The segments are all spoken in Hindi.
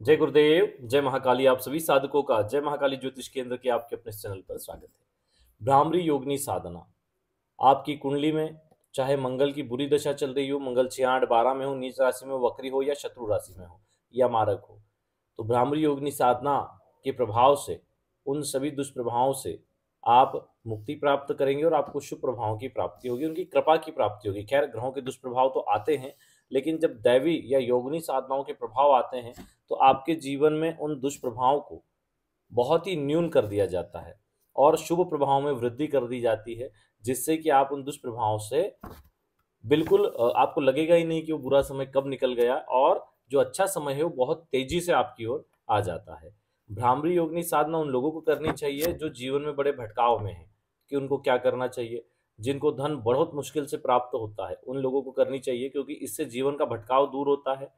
जय गुरुदेव, जय महाकाली। आप सभी साधकों का जय महाकाली ज्योतिष केंद्र के आपके अपने चैनल पर स्वागत है। भ्रामरी योगिनी साधना। आपकी कुंडली में चाहे मंगल की बुरी दशा चल रही हो, मंगल 6, 8, 12 में हो, नीच राशि में हो, वक्री हो या शत्रु राशि में हो या मारक हो, तो भ्रामरी योगिनी साधना के प्रभाव से, उन सभी दुष्प्रभावों से आप मुक्ति प्राप्त करेंगे और आपको शुभ प्रभावों की प्राप्ति होगी, उनकी कृपा की प्राप्ति होगी। खैर, ग्रहों के दुष्प्रभाव तो आते हैं, लेकिन जब दैवी या योगिनी साधनाओं के प्रभाव आते हैं तो आपके जीवन में उन दुष्प्रभावों को बहुत ही न्यून कर दिया जाता है और शुभ प्रभावों में वृद्धि कर दी जाती है, जिससे कि आप उन दुष्प्रभावों से बिल्कुल आपको लगेगा ही नहीं कि वो बुरा समय कब निकल गया, और जो अच्छा समय है वो बहुत तेजी से आपकी ओर आ जाता है। भ्रामरी योगिनी साधना उन लोगों को करनी चाहिए जो जीवन में बड़े भटकाव में हैं कि उनको क्या करना चाहिए। जिनको धन बहुत मुश्किल से प्राप्त होता है उन लोगों को करनी चाहिए, क्योंकि इससे जीवन का भटकाव दूर होता है,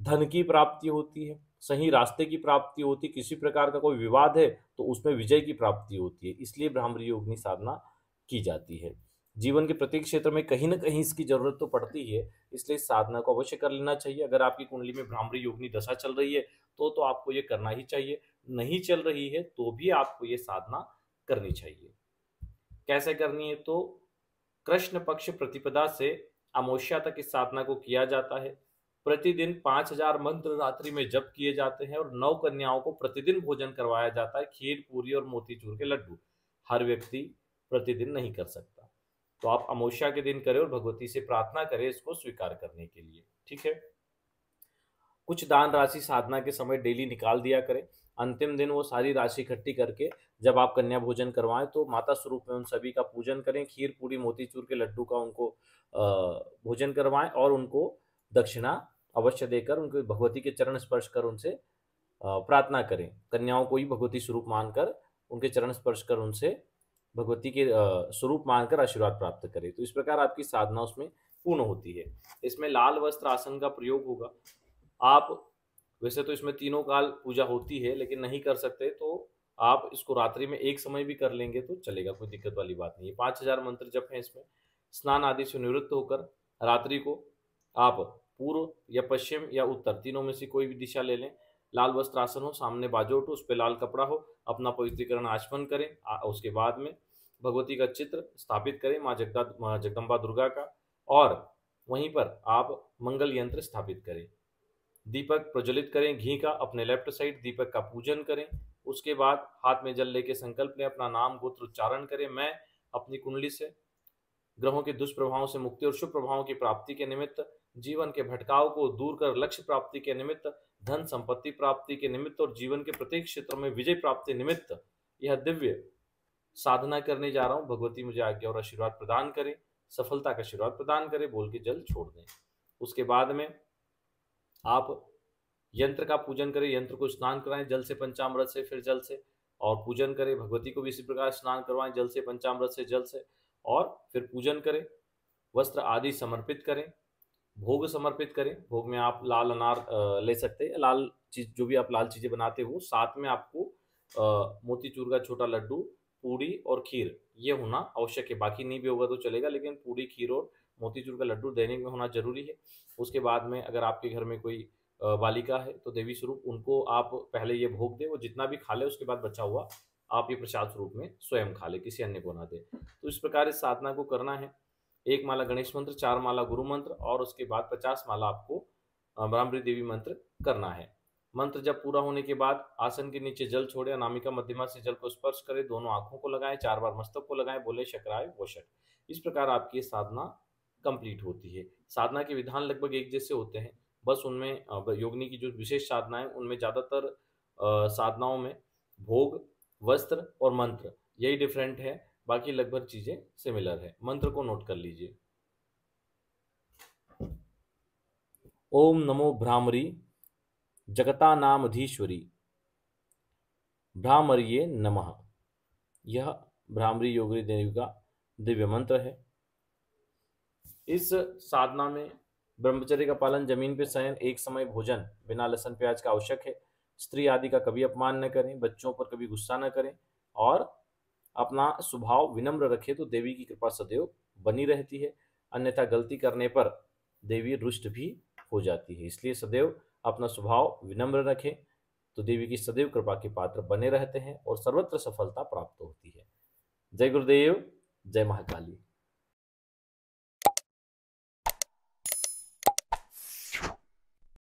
धन की प्राप्ति होती है, सही रास्ते की प्राप्ति होती है, किसी प्रकार का कोई विवाद है तो उसमें विजय की प्राप्ति होती है। इसलिए भ्रामरी योगिनी साधना की जाती है। जीवन के प्रत्येक क्षेत्र में कहीं ना कहीं इसकी जरूरत तो पड़ती है, इसलिए इस साधना को अवश्य कर लेना चाहिए। अगर आपकी कुंडली में भ्रामरी योगिनी दशा चल रही है तो आपको ये करना ही चाहिए, नहीं चल रही है तो भी आपको ये साधना करनी चाहिए। कैसे करनी है? तो कृष्ण पक्ष प्रतिपदा से अमावस्या तक इस साधना को किया जाता है। प्रतिदिन 5000 मंत्र रात्रि में जप किए जाते हैं और 9 कन्याओं को प्रतिदिन भोजन करवाया जाता है, खीर, पूरी और मोतीचूर के लड्डू। हर व्यक्ति प्रतिदिन नहीं कर सकता, तो आप अमावस्या के दिन करें और भगवती से प्रार्थना करें इसको स्वीकार करने के लिए। ठीक है। कुछ दान राशि साधना के समय डेली निकाल दिया करें। अंतिम दिन वो सारी राशि इकट्ठी करके जब आप कन्या भोजन करवाएं तो माता स्वरूप में उन सभी का पूजन करें, खीर, पूरी, मोतीचूर के लड्डू का उनको भोजन करवाएं और उनको दक्षिणा अवश्य देकर उनको भगवती के चरण स्पर्श कर उनसे प्रार्थना करें। कन्याओं को ही भगवती स्वरूप मानकर उनके चरण स्पर्श कर उनसे भगवती के स्वरूप मानकर आशीर्वाद प्राप्त करें। तो इस प्रकार आपकी साधना उसमें पूर्ण होती है। इसमें लाल वस्त्र आसन का प्रयोग होगा। आप वैसे तो इसमें तीनों काल पूजा होती है, लेकिन नहीं कर सकते तो आप इसको रात्रि में एक समय भी कर लेंगे तो चलेगा, कोई दिक्कत वाली बात नहीं है। 5000 मंत्र जप है इसमें। स्नान आदि से निवृत्त होकर रात्रि को आप पूर्व या पश्चिम या उत्तर तीनों में से कोई भी दिशा ले लें। लाल वस्त्र आसन हो, सामने बाजोट हो, उस पर लाल कपड़ा हो, अपना पवित्रीकरण आचमन करें। उसके बाद में भगवती का चित्र स्थापित करें, माँ जगदम्बा दुर्गा का, और वहीं पर आप मंगल यंत्र स्थापित करें। दीपक प्रज्वलित करें घी का, अपने लेफ्ट साइड दीपक का पूजन करें। उसके बाद हाथ में जल लेके संकल्प लें, अपना नाम गोत्र उच्चारण करें। मैं अपनी कुंडली से ग्रहों के दुष्प्रभावों से मुक्ति और शुभ प्रभावों की प्राप्ति के निमित्त, जीवन के भटकाव को दूर कर लक्ष्य प्राप्ति के निमित्त, धन संपत्ति प्राप्ति के निमित्त और जीवन के प्रत्येक क्षेत्र में विजय प्राप्ति निमित्त यह दिव्य साधना करने जा रहा हूं। भगवती मुझे आज्ञा और आशीर्वाद प्रदान करें, सफलता का आशीर्वाद प्रदान करें बोल के जल छोड़ दें। उसके बाद में आप यंत्र का पूजन करें, यंत्र को स्नान कराएं जल से, पंचामृत से, फिर जल से, और पूजन करें। भगवती को भी इसी प्रकार स्नान करवाएं जल से, पंचामृत से, जल से, और फिर पूजन करें। वस्त्र आदि समर्पित करें, भोग समर्पित करें। भोग में आप लाल अनार ले सकते हैं, लाल चीज जो भी आप लाल चीजें बनाते हो। साथ में आपको मोतीचूर का छोटा लड्डू, पूड़ी और खीर ये होना आवश्यक है। बाकी नहीं भी होगा तो चलेगा, लेकिन पूड़ी, खीर और मोतीचूर का लड्डू दैनिक में होना जरूरी है। उसके बाद में अगर आपके घर में कोई बालिका है तो देवी स्वरूप उनको आप पहले ये भोग दे, वो जितना भी खा ले उसके बाद बचा हुआ आप ये प्रसाद स्वरूप में स्वयं खा ले, किसी अन्य को ना दे। तो इस प्रकार इस साधना को करना है। 1 माला गणेश मंत्र, 4 माला गुरु मंत्र, और उसके बाद 50 माला आपको ब्राह्मणी देवी मंत्र करना है। मंत्र जब पूरा होने के बाद आसन के नीचे जल छोड़े, अनामिका मध्यमा से जल को स्पर्श करें, दोनों आंखों को लगाएं, 4 बार मस्तक को लगाएं, बोले शक्राय वशट। इस प्रकार आपकी साधना कंप्लीट होती है। साधना के विधान लगभग एक जैसे होते हैं, बस उनमें योगिनी की जो विशेष साधना है उनमें ज्यादातर साधनाओं में भोग, वस्त्र और मंत्र यही डिफरेंट है, बाकी लगभग चीजें सिमिलर है। मंत्र को नोट कर लीजिए। ओम नमो भ्रामरी जगता नामधीश्वरी भ्रामरिये नमः। यह भ्रामरी योगिनी देवी का दिव्य मंत्र है। इस साधना में ब्रह्मचर्य का पालन, जमीन पे शयन, एक समय भोजन, बिना लहसुन प्याज का आवश्यक है। स्त्री आदि का कभी अपमान न करें, बच्चों पर कभी गुस्सा न करें, और अपना स्वभाव विनम्र रखें तो देवी की कृपा सदैव बनी रहती है। अन्यथा गलती करने पर देवी रुष्ट भी हो जाती है। इसलिए सदैव अपना स्वभाव विनम्र रखें तो देवी की सदैव कृपा के पात्र बने रहते हैं और सर्वत्र सफलता प्राप्त होती है। जय गुरुदेव, जय महाकाली।